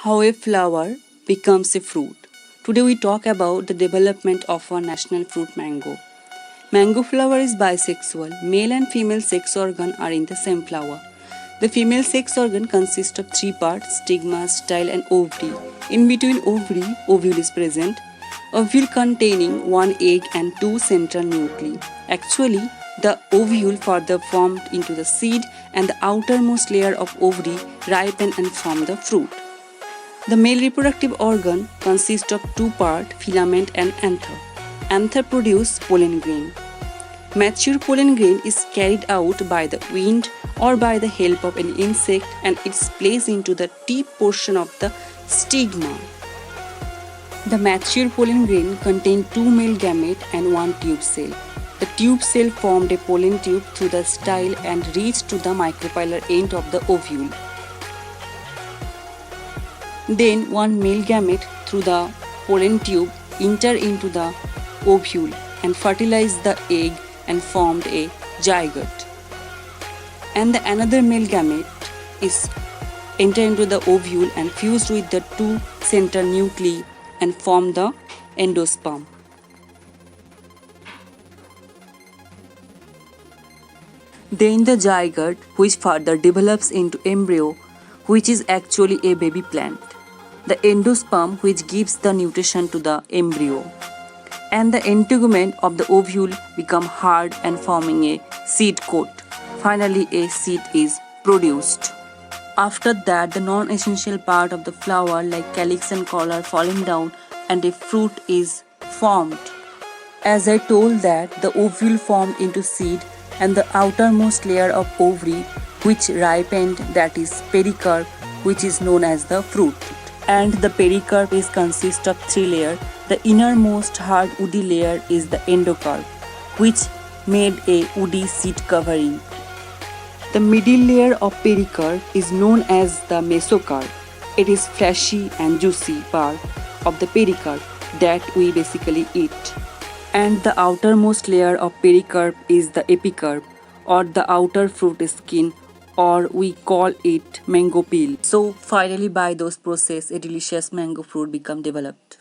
How a flower becomes a fruit. Today we talk about the development of our national fruit mango. Mango flower is bisexual. Male and female sex organ are in the same flower. The female sex organ consists of three parts: stigma, style, and ovary. In between ovary, ovule is present. Ovule containing one egg and two central nuclei. Actually, the ovule further formed into the seed and the outermost layer of ovary ripen and form the fruit. The male reproductive organ consists of two parts, filament and anther. Anther produce pollen grain. Mature pollen grain is carried out by the wind or by the help of an insect and it's placed into the deep portion of the stigma. The mature pollen grain contains two male gametes and one tube cell. The tube cell formed a pollen tube through the style and reached to the micropylar end of the ovule. Then one male gamete through the pollen tube enter into the ovule and fertilized the egg and formed a zygote. And the another male gamete is enter into the ovule and fused with the two central nuclei and form the endosperm. Then the zygote, which further develops into embryo, which is actually a baby plant. The endosperm, which gives the nutrition to the embryo. And the integument of the ovule become hard and forming a seed coat. Finally, a seed is produced. After that, the non-essential part of the flower like calyx and collar falling down and a fruit is formed. As I told that the ovule formed into seed and the outermost layer of ovary which ripened, that is pericarp, which is known as the fruit. And the pericarp is consist of three layers. The innermost hard woody layer is the endocarp, which made a woody seed covering. The middle layer of pericarp is known as the mesocarp. It is fleshy and juicy part of the pericarp that we basically eat. And the outermost layer of pericarp is the epicarp, or the outer fruit skin, or we call it mango peel. So finally by those process a delicious mango fruit become developed.